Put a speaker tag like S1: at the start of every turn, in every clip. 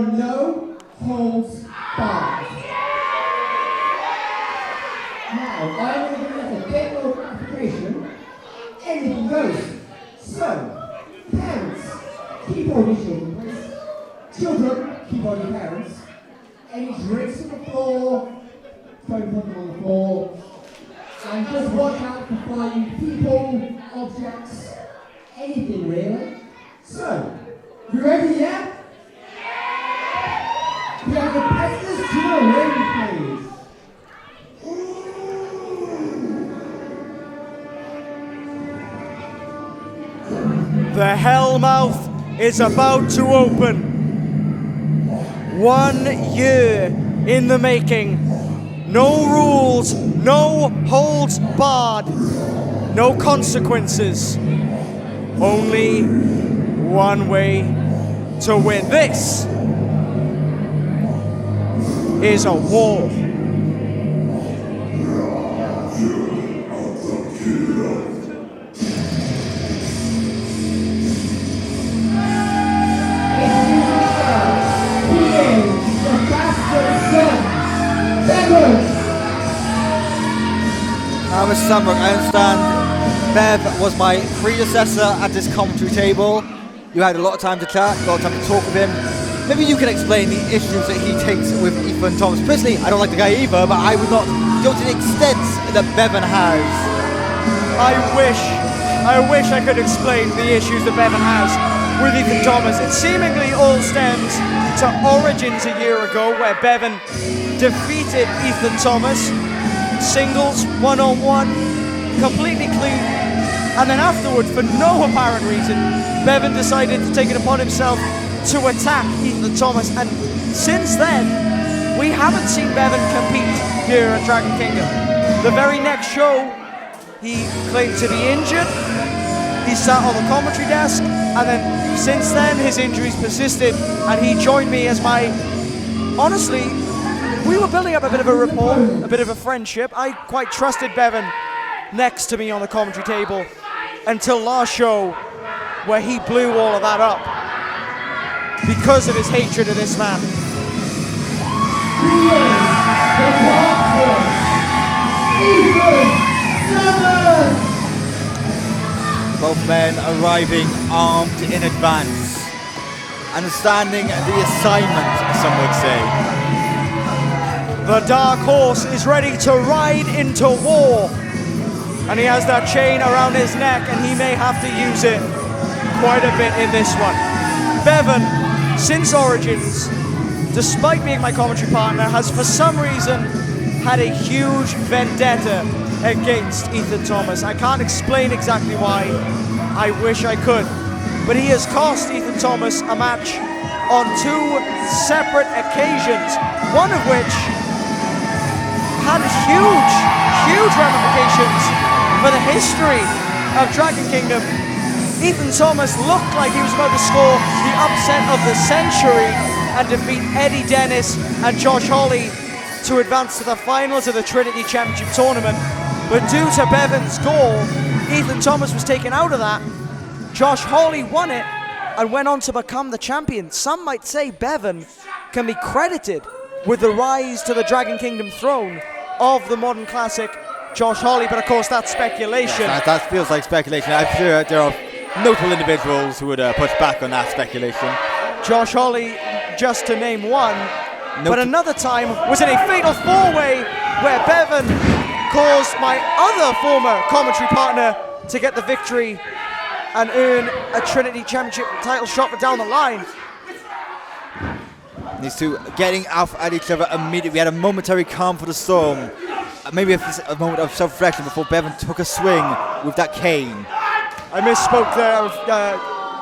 S1: are no holds barred. Now, I'm going to give a bit more clarification. Anything goes. So, parents, keep on your children, please. Children, keep on your parents. Any drinks on the floor, don't put them on the floor. And just watch out for flying people, objects, anything really. So, you ready yet? Yeah? We have the president's to the ring, please.
S2: The Hellmouth is about to open. 1 year in the making. No rules, no holds barred, no consequences. Only one way to win. This is a war.
S3: Mr. Sandberg, I understand Bev was my predecessor at this commentary table. You had a lot of time to chat, a lot of time to talk with him. Maybe you can explain the issues that he takes with Ethan Thomas. Personally, I don't like the guy either, but I would not go to the extent that Bevan has.
S2: I wish I could explain the issues that Bevan has with Ethan Thomas. It seemingly all stems to Origins a year ago, where Bevan defeated Ethan Thomas, singles, one-on-one, completely clean. And then afterward, for no apparent reason, Bevan decided to take it upon himself to attack Ethan Thomas. And since then, we haven't seen Bevan compete here at Dragon Kingdom. The very next show, he claimed to be injured. He sat on the commentary desk, and then since then, his injuries persisted, and he joined me as my, honestly, we were building up a bit of a rapport, a bit of a friendship. I quite trusted Bevan next to me on the commentary table until last show, where he blew all of that up because of his hatred of this man.
S3: Both men arriving armed in advance, understanding the assignment, some would say.
S2: The Dark Horse is ready to ride into war, and he has that chain around his neck, and he may have to use it quite a bit in this one. Bevan, since Origins, despite being my commentary partner, has for some reason had a huge vendetta against Ethan Thomas. I can't explain exactly why. I wish I could. But he has cost Ethan Thomas a match on 2 separate occasions, one of which had huge ramifications for the history of Dragon Kingdom. Ethan Thomas looked like he was about to score the upset of the century and defeat Eddie Dennis and Josh Hawley to advance to the finals of the Trinity Championship Tournament. But due to Bevan's goal, Ethan Thomas was taken out of that. Josh Hawley won it and went on to become the champion. Some might say Bevan can be credited with the rise to the Dragon Kingdom throne of the modern classic Josh Hawley, but of course that's speculation.
S3: That feels like speculation. I'm sure there are notable individuals who would push back on that speculation.
S2: Josh Hawley, just to name one, but another time was in a fatal 4-way where Bevan caused my other former commentary partner to get the victory and earn a Trinity Championship title shot down the line.
S3: These two getting off at each other immediately. We had a momentary calm for the storm. Maybe a moment of self-reflection before Bevan took a swing with that cane.
S2: I misspoke there.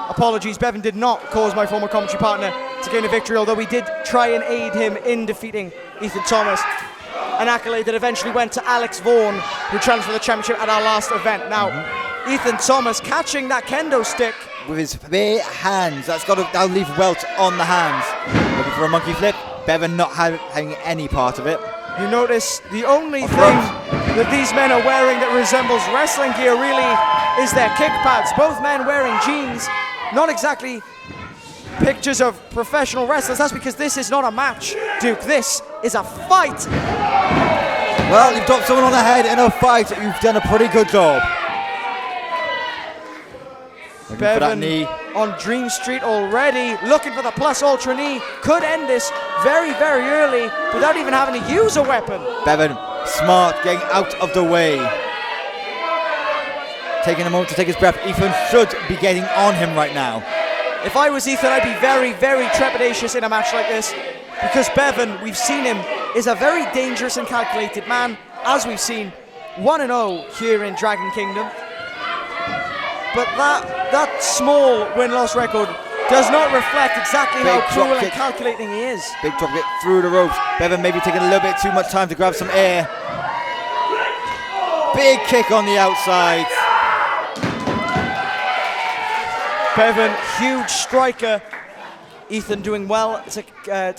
S2: Apologies. Bevan did not cause my former commentary partner to gain a victory, although we did try and aid him in defeating Ethan Thomas. An accolade that eventually went to Alex Vaughan, who transferred the championship at our last event. Now, Ethan Thomas catching that kendo stick
S3: with his bare hands. That'll leave welts on the hands. Looking for a monkey flip. Bevan not having any part of it.
S2: You notice the only thing that these men are wearing that resembles wrestling gear really is their kick pads. Both men wearing jeans, not exactly pictures of professional wrestlers. That's because this is not a match, Duke. This is a fight.
S3: Well, you've dropped someone on the head in a fight. You've done a pretty good job. Looking for that
S2: Bevan
S3: knee.
S2: on Dream Street already, looking for the plus ultra knee. Could end this very, very early without even having to use a weapon.
S3: Bevan, smart, getting out of the way. Taking a moment to take his breath. Ethan should be getting on him right now.
S2: If I was Ethan, I'd be very, very trepidatious in a match like this, because Bevan, we've seen him, is a very dangerous and calculated man, as we've seen 1-0 here in Dragon Kingdom. But that small win-loss record does not reflect exactly how cruel and calculating he is.
S3: Big drop kick through the ropes. Bevan maybe taking a little bit too much time to grab some air. Big kick on the outside.
S2: Bevan, huge striker. Ethan doing well to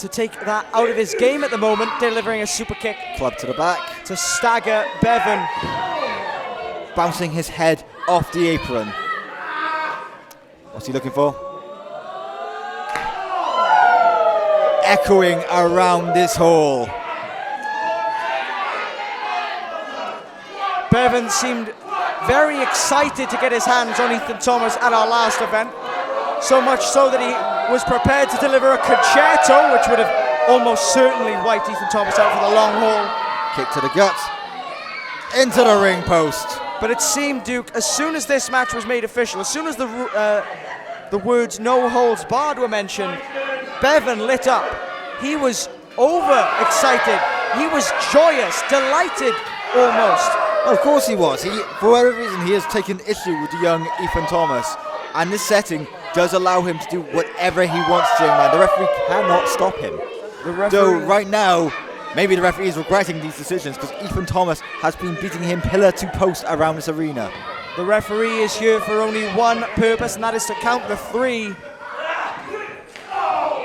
S2: take that out of his game at the moment, delivering a super kick.
S3: Club to the back.
S2: To stagger Bevan.
S3: Bouncing his head off the apron. What's he looking for? Echoing around this hall.
S2: Bevan seemed very excited to get his hands on Ethan Thomas at our last event. So much so that he was prepared to deliver a concerto, which would have almost certainly wiped Ethan Thomas out for the long haul.
S3: Kick to the gut. Into the ring post.
S2: But it seemed, Duke, as soon as this match was made official, as soon as the words "no holds barred" were mentioned, Bevan lit up. He was over-excited. He was joyous, delighted almost.
S3: Well, of course he was. For whatever reason, he has taken issue with the young Ethan Thomas. And this setting does allow him to do whatever he wants during that. The referee cannot stop him. Though right now, maybe the referee is regretting these decisions because Ethan Thomas has been beating him pillar to post around this arena.
S2: The referee is here for only one purpose, and that is to count the three.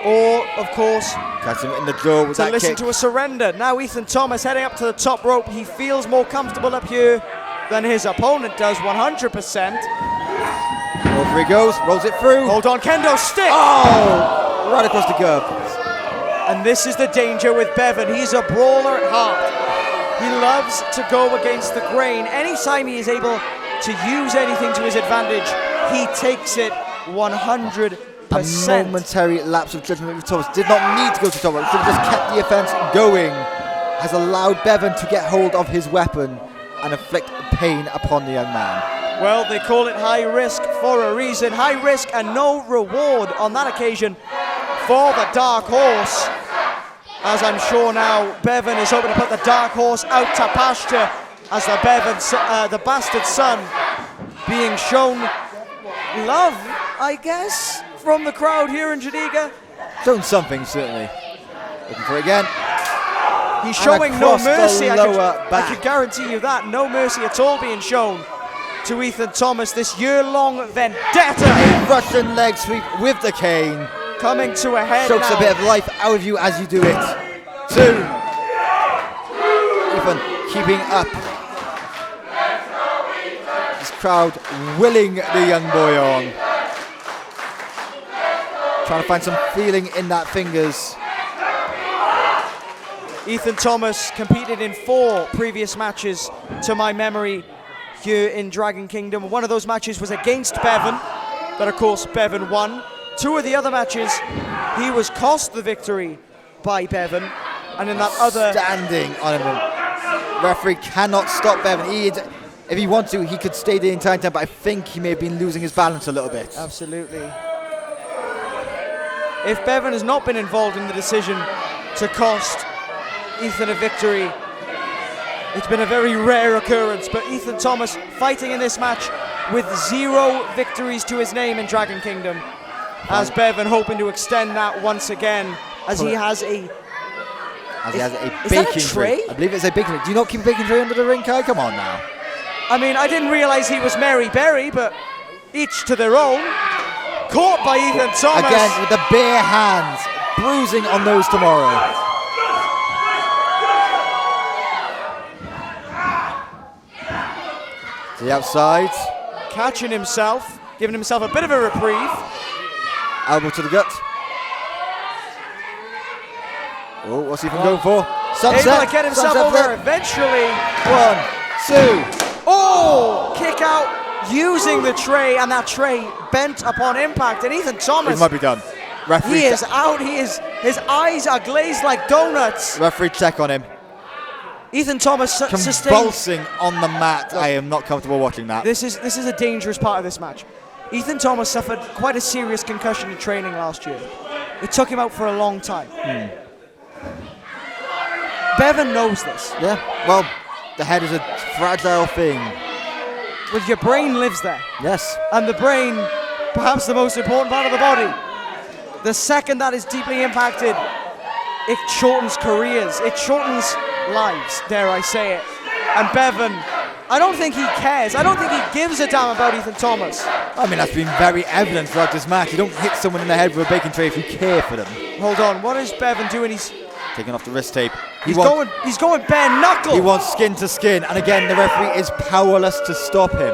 S2: Or, of course,
S3: catch him in the jaw with that
S2: listen
S3: kick.
S2: To a surrender. Now Ethan Thomas heading up to the top rope. He feels more comfortable up here than his opponent does, 100%.
S3: Over he goes, rolls it through.
S2: Hold on, kendo stick!
S3: Oh! Right across the curb.
S2: And this is the danger with Bevan. He's a brawler at heart. He loves to go against the grain. Anytime he is able to use anything to his advantage, he takes it 100%.
S3: A momentary lapse of judgment with Thomas. Did not need to go to top rope. Should have just kept the offense going. Has allowed Bevan to get hold of his weapon and inflict pain upon the young man.
S2: Well, they call it high risk for a reason. High risk and no reward on that occasion for the Dark Horse. As I'm sure now, Bevan is hoping to put the Dark Horse out to pasture as the bastard son being shown love, I guess, from the crowd here in Tredegar.
S3: Shown something, certainly. Looking for it again.
S2: He's showing no mercy. I could guarantee you that. No mercy at all being shown to Ethan Thomas. This year-long vendetta.
S3: A Russian leg sweep with the cane.
S2: Coming to a head
S3: Chokes
S2: now.
S3: a bit of life out of you as you do it. 2. Ethan keeping up. This crowd willing the young boy on. Trying to find some feeling in that fingers.
S2: Ethan Thomas competed in 4 previous matches to my memory here in Dragon Kingdom. One of those matches was against Bevan, that of course Bevan won. 2 of the other matches, he was cost the victory by Bevan, and in that other...
S3: Standing on him. Referee cannot stop Bevan. If he wants to, he could stay the entire time, but I think he may have been losing his balance a little bit.
S2: Absolutely. If Bevan has not been involved in the decision to cost Ethan a victory, it's been a very rare occurrence, but Ethan Thomas fighting in this match with 0 victories to his name in Dragon Kingdom, as Bevan hoping to extend that once again, as he has a...
S3: Is baking tray? I believe it's a baking tray. Do you not keep a baking tray under the ring, Kai? Come on now.
S2: I mean, I didn't realize he was Mary Berry, but each to their own. Caught by Ethan Thomas.
S3: Again, with the bare hands. Bruising on those tomorrow. To the outside.
S2: Catching himself, giving himself a bit of a reprieve.
S3: Elbow to the gut. Oh, what's Ethan going for? Sunset.
S2: Able to get himself
S3: Sunset
S2: over
S3: flip.
S2: eventually.
S3: 1, 2.
S2: Oh, kick out using the tray, and that tray bent upon impact. And Ethan Thomas,
S3: It might be done. Referee,
S2: he is out. His eyes are glazed like donuts.
S3: referee check on him.
S2: Ethan Thomas sustained.
S3: Convulsing on the mat. I am not comfortable watching that.
S2: This is a dangerous part of this match. Ethan Thomas suffered quite a serious concussion in training last year. It took him out for a long time. Bevan knows this.
S3: Yeah, well, the head is a fragile thing.
S2: Well, your brain lives there.
S3: Yes.
S2: And the brain, perhaps the most important part of the body. The second that is deeply impacted, it shortens careers. It shortens lives, dare I say it. And Bevan, I don't think he cares. I don't think he gives a damn about Ethan Thomas.
S3: I mean, that's been very evident throughout this match. You don't hit someone in the head with a bacon tray if you care for them.
S2: Hold on, what is Bevan doing? He's
S3: Taking off the wrist tape.
S2: He's going bare knuckle.
S3: He wants skin to skin, and again, the referee is powerless to stop him.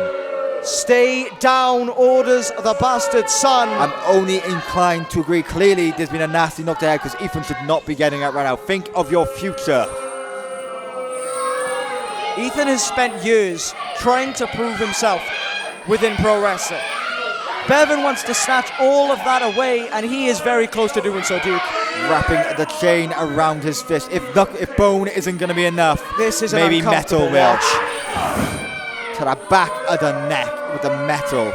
S2: Stay down, orders the bastard son.
S3: I'm only inclined to agree. Clearly, there's been a nasty knock to the head because Ethan should not be getting out right now. Think of your future.
S2: Ethan has spent years trying to prove himself within pro wrestling. Bevan wants to snatch all of that away, and he is very close to doing so, Duke.
S3: Wrapping the chain around his fist. If bone isn't going to be enough,
S2: this is
S3: maybe
S2: an
S3: metal will.
S2: watch.
S3: To the back of the neck with the metal.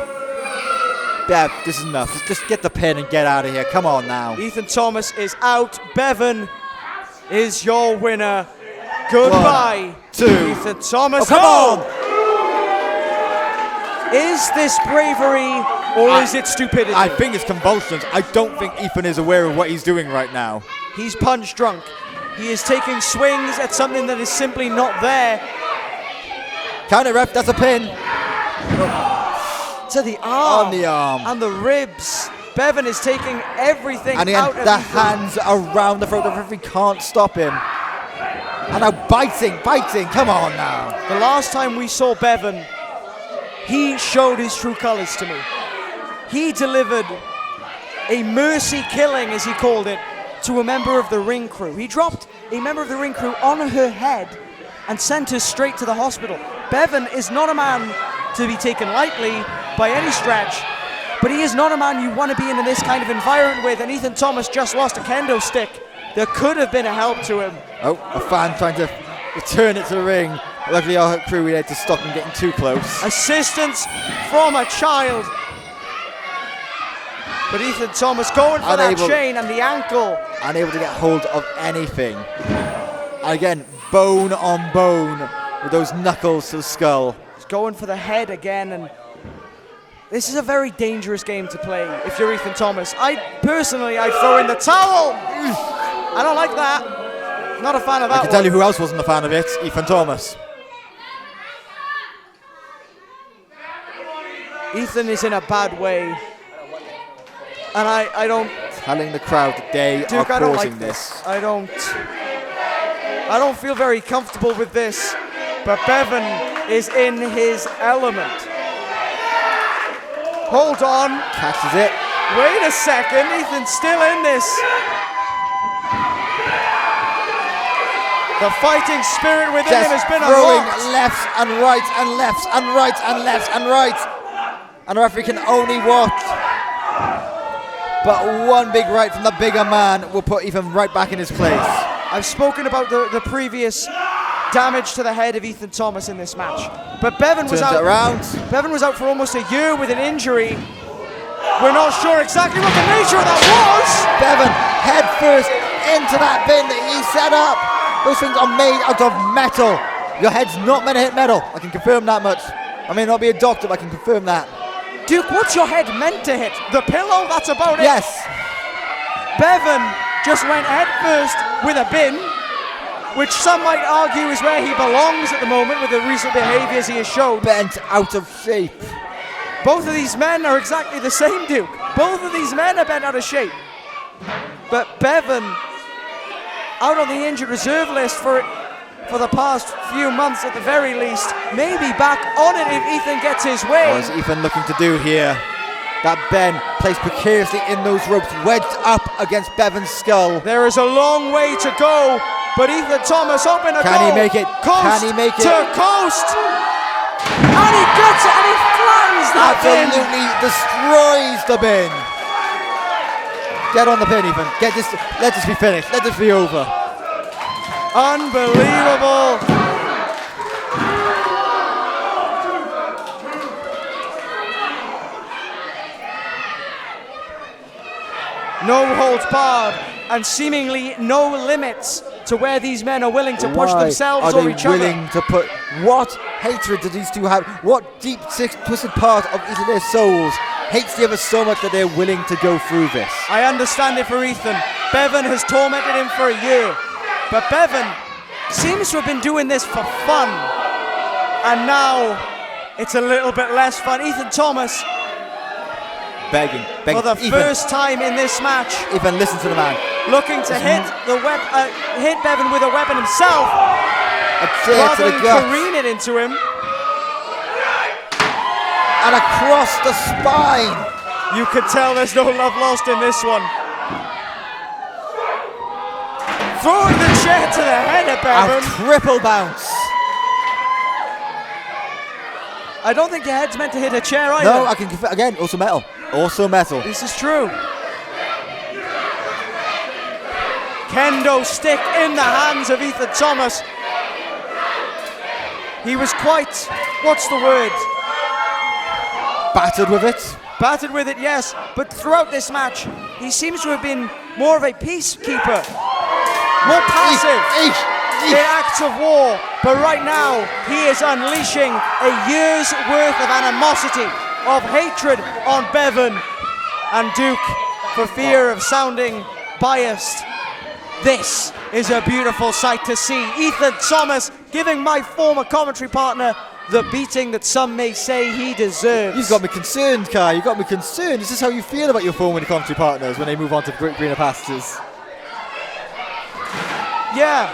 S3: Bev, this is enough. Just get the pin and get out of here. Come on now.
S2: Ethan Thomas is out. Bevan is your winner. Goodbye.
S3: 1, 2.
S2: Ethan Thomas.
S3: Oh, come on!
S2: Is this bravery or is it stupidity?
S3: I think it's convulsions. I don't think Ethan is aware of what he's doing right now.
S2: He's punch drunk. He is taking swings at something that is simply not there.
S3: Counter ref, that's a pin.
S2: To the arm.
S3: On the arm.
S2: And the ribs. Bevan is taking everything
S3: And
S2: out
S3: the
S2: of Ethan.
S3: hands around the throat. The referee can't stop him. And now biting. Come on now.
S2: The last time we saw Bevan, he showed his true colors to me. He delivered a mercy killing, as he called it, to a member of the ring crew. He dropped a member of the ring crew on her head and sent her straight to the hospital. Bevan is not a man to be taken lightly by any stretch, but he is not a man you want to be in this kind of environment with, and Ethan Thomas just lost a kendo stick. There could have been a help to him.
S3: Oh, a fan trying to return it to the ring. Luckily our crew had to stop him getting too close.
S2: Assistance from a child. But Ethan Thomas going for that chain and the ankle.
S3: Unable to get hold of anything. And again, bone on bone with those knuckles to the skull.
S2: He's going for the head again, and this is a very dangerous game to play if you're Ethan Thomas. I'd throw in the towel. I don't like that. Not a fan of that.
S3: I can tell you who else wasn't a fan of it. Ethan Thomas.
S2: Ethan is in a bad way. And I don't...
S3: Telling the crowd that they are
S2: Duke, I don't
S3: causing
S2: like
S3: this.
S2: I don't feel very comfortable with this. But Bevan is in his element. Hold on.
S3: Catches it.
S2: Wait a second. Ethan's still in this. The fighting spirit within him has been
S3: throwing
S2: unlocked.
S3: lefts and rights and lefts and rights and lefts and rights. And the referee can only watch. But one big right from the bigger man will put Ethan right back in his place.
S2: I've spoken about the previous damage to the head of Ethan Thomas in this match. But Bevan was out. Bevan was out for almost a year with an injury. We're not sure exactly what the nature of that was.
S3: Bevan head first into that bin that he set up. Those things are made out of metal. Your head's not meant to hit metal. I can confirm that much. I may not be a doctor, but I can confirm that.
S2: Duke, what's your head meant to hit? The pillow? That's about it.
S3: Yes.
S2: Bevan just went head first with a bin, which some might argue is where he belongs at the moment with the recent behaviours he has shown.
S3: Bent out of shape.
S2: Both of these men are exactly the same, Duke. Both of these men are bent out of shape. But Bevan, out on the injured reserve list for the past few months at the very least, maybe back on it if Ethan gets his way.
S3: What is Ethan looking to do here? that Ben placed precariously in those ropes, wedged up against Bevan's skull.
S2: There is a long way to go, but Ethan Thomas hoping to go.
S3: Can he make it?
S2: Coast
S3: Can he make it?
S2: to coast. And he gets it, and he flattens that bin.
S3: Absolutely destroys the bin. Get on the pin, Ethan. Let this be finished. Let this be over.
S2: Unbelievable. No holds barred, and seemingly no limits to where these men are willing to push themselves or each other.
S3: Willing to put what hatred do these two have? What deep, sick, twisted part of each of their souls hates the other so much that they're willing to go through this?
S2: I understand it for Ethan. Bevan has tormented him for a year, but Bevan seems to have been doing this for fun, and now it's a little bit less fun. Ethan Thomas,
S3: begging
S2: for the
S3: Ethan,
S2: first time in this match,
S3: Ethan, listen to the man.
S2: looking to hit Bevan with a weapon himself,
S3: A chair to
S2: rather
S3: the
S2: than
S3: gut
S2: careen it into him.
S3: and across the spine.
S2: You could tell there's no love lost in this one. Throwing the chair to the head of
S3: A
S2: Bevan.
S3: triple bounce.
S2: I don't think your head's meant to hit a chair either.
S3: No, I can confirm again. Also metal. Also metal.
S2: This is true. Kendo stick in the hands of Ethan Thomas. He was quite, what's the word?
S3: Battered with it.
S2: Battered with it, yes. But throughout this match, he seems to have been more of a peacekeeper. More passive in acts of war. But right now, he is unleashing a year's worth of animosity, of hatred on Bevan and Duke for fear of sounding biased. This is a beautiful sight to see. Ethan Thomas giving my former commentary partner the beating that some may say he deserves.
S3: You've got me concerned, Kai. You've got me concerned. Is this how you feel about your former commentary partners when they move on to greener pastures?
S2: Yeah,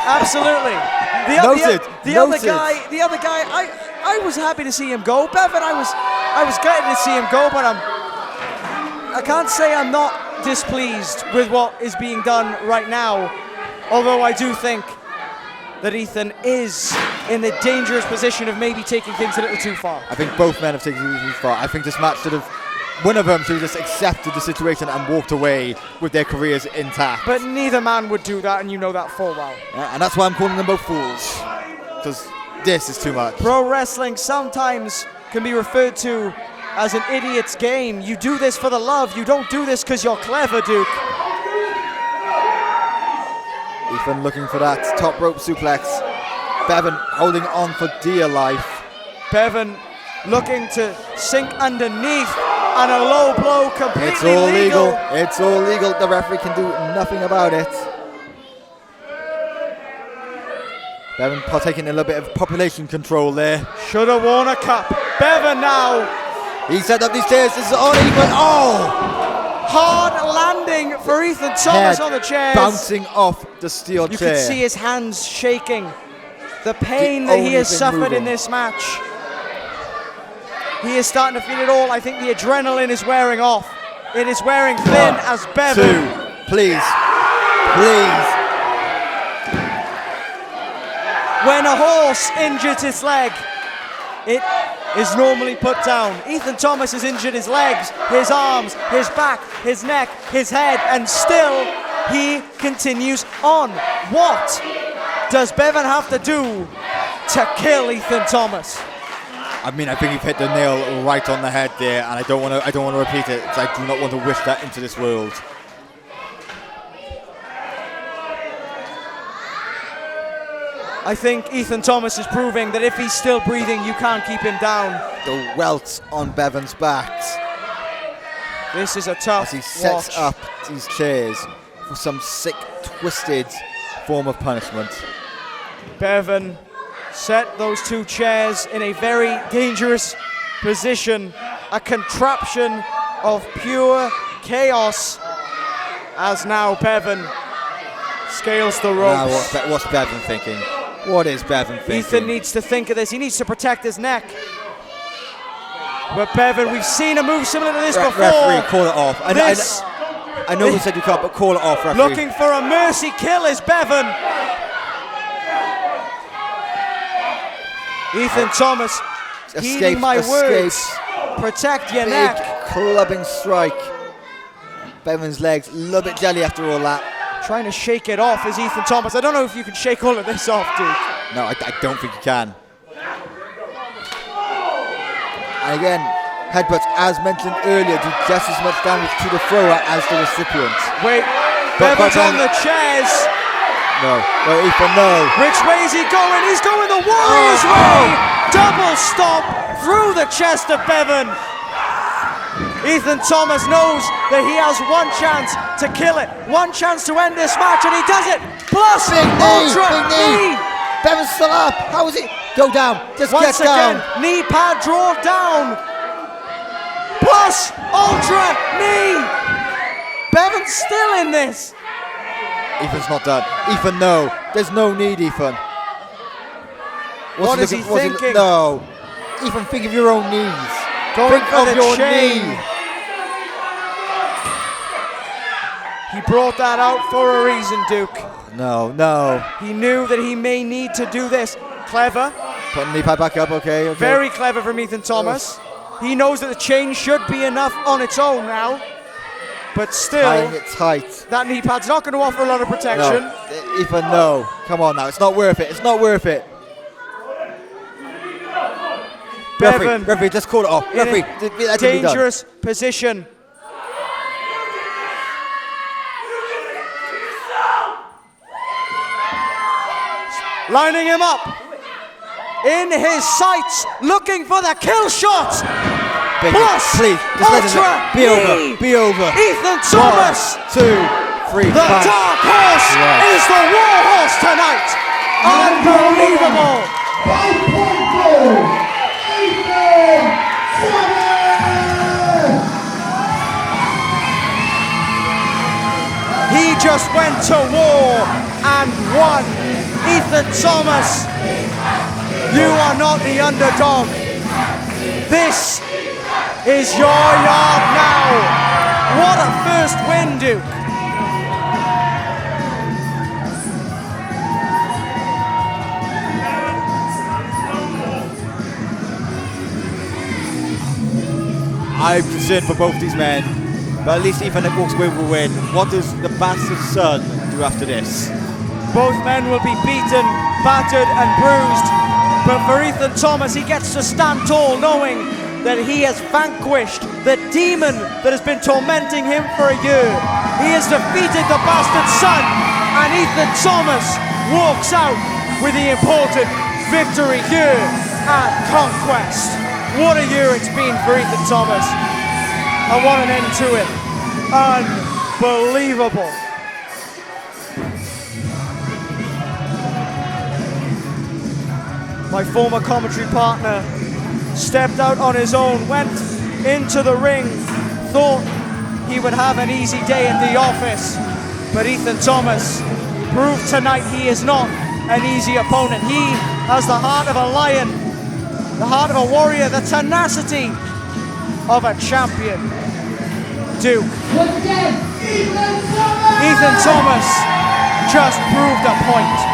S2: absolutely. The other guy, I was happy to see him go. Bevan, I was gutted to see him go, but I can't say I'm not displeased with what is being done right now. Although I do think that Ethan is in the dangerous position of maybe taking things a little too far.
S3: I think both men have taken it too far. I think this match should have, one of them should have just accepted the situation and walked away with their careers intact.
S2: But neither man would do that, and you know that full well.
S3: Yeah, and that's why I'm calling them both fools. Because this is too much.
S2: Pro wrestling sometimes can be referred to as an idiot's game. You do this for the love. You don't do this because you're clever, Duke.
S3: Ethan looking for that top rope suplex. Bevan holding on for dear life.
S2: Bevan looking to sink underneath, and a low blow completely
S3: It's all
S2: legal.
S3: It's all legal. The referee can do nothing about it. Bevan partaking in a little bit of population control there.
S2: Should have worn a cup. Bevan now.
S3: He set up these stairs. This is uneven. Oh!
S2: Hard landing for Ethan Thomas on the chairs.
S3: Bouncing off the steel
S2: You
S3: chair.
S2: can see his hands shaking. The pain that he has suffered in this match. He is starting to feel it all. I think the adrenaline is wearing off. It is wearing thin as Bevan.
S3: 2, please. Please.
S2: When a horse injures its leg, it is normally put down. Ethan Thomas has injured his legs, his arms, his back, his neck, his head, and still he continues on. What does Bevan have to do to kill Ethan Thomas?
S3: I mean, I think you've hit the nail right on the head there, and I don't want to repeat it, because I do not want to wish that into this world.
S2: I think Ethan Thomas is proving that if he's still breathing, you can't keep him down.
S3: The welts on Bevan's back
S2: This is a tough
S3: as he sets
S2: watch.
S3: up these chairs for some sick, twisted form of punishment.
S2: Bevan set those two chairs in a very dangerous position, a contraption of pure chaos, as now Bevan scales the ropes.
S3: Now what's Bevan thinking? What is Bevan thinking?
S2: Ethan needs to think of this. He needs to protect his neck. But Bevan, we've seen a move similar to this before.
S3: Referee, call it off.
S2: This-
S3: I know we said you can't, but call it off, referee.
S2: Looking for a mercy kill is Bevan. Ethan Thomas, heeding my words. Protect your
S3: Big
S2: neck.
S3: clubbing strike. Bevan's legs a little bit jelly after all that.
S2: Trying to shake it off is Ethan Thomas. I don't know if you can shake all of this off, Duke.
S3: No, I don't think you can. And again, headbutts, as mentioned earlier, do just as much damage to the thrower as the recipient.
S2: Wait,
S3: But
S2: Bevan's on the chairs.
S3: No, Ethan, no.
S2: Which way is he going? He's going the Warriors way. Double stop through the chest of Bevan. Ethan Thomas knows that he has one chance to kill it, one chance to end this match, and he does it. Plus,
S3: Big
S2: ultra
S3: knee. Bevan's still up. How is it? Go down. Just
S2: Once
S3: get down.
S2: again, knee pad draw down. Plus, ultra knee. Bevan's still in this.
S3: Ethan's not done. Ethan, no. There's no need, Ethan.
S2: What is he thinking?
S3: No. Ethan, think of your own knees.
S2: Going
S3: Think
S2: for
S3: of
S2: the
S3: your
S2: chain.
S3: knee.
S2: He brought that out for a reason, Duke.
S3: No.
S2: He knew that he may need to do this. Clever.
S3: Put the knee pad back up, okay.
S2: Very clever from Ethan Thomas. He knows that the chain should be enough on its own now. But still,
S3: Tying it tight.
S2: that knee pad's not going to offer a lot of protection.
S3: No. Ethan, no. Come on now. It's not worth it. It's not worth it.
S2: Bevan
S3: Referee, just call it off.
S2: in
S3: Referee,
S2: a
S3: let it be done.
S2: dangerous position. Lining him up. In his sights, looking for the kill shot.
S3: Big,
S2: Plus,
S3: please, just let
S2: ultra
S3: it be over. Be over.
S2: Ethan Thomas.
S3: 1, 2, 3,
S2: The dark horse is the war horse tonight. Unbelievable.
S1: 5.4, Ethan Thomas!
S2: He just went to war and won. Ethan Thomas, you are not the underdog. This is your yard now. What a first win, Duke.
S3: I'm concerned for both these men, but at least Ethan walks away with a win. What does the bastard son do after this?
S2: Both men will be beaten, battered and bruised. But for Ethan Thomas, he gets to stand tall knowing that he has vanquished the demon that has been tormenting him for a year. He has defeated the bastard son, and Ethan Thomas walks out with the important victory here at Conquest. What a year it's been for Ethan Thomas. And what an end to it. Unbelievable. My former commentary partner stepped out on his own, went into the ring, thought he would have an easy day at the office. But Ethan Thomas proved tonight he is not an easy opponent. He has the heart of a lion, the heart of a warrior, the tenacity of a champion. Duke.
S1: Once again, Ethan Thomas!
S2: Ethan Thomas just proved a point.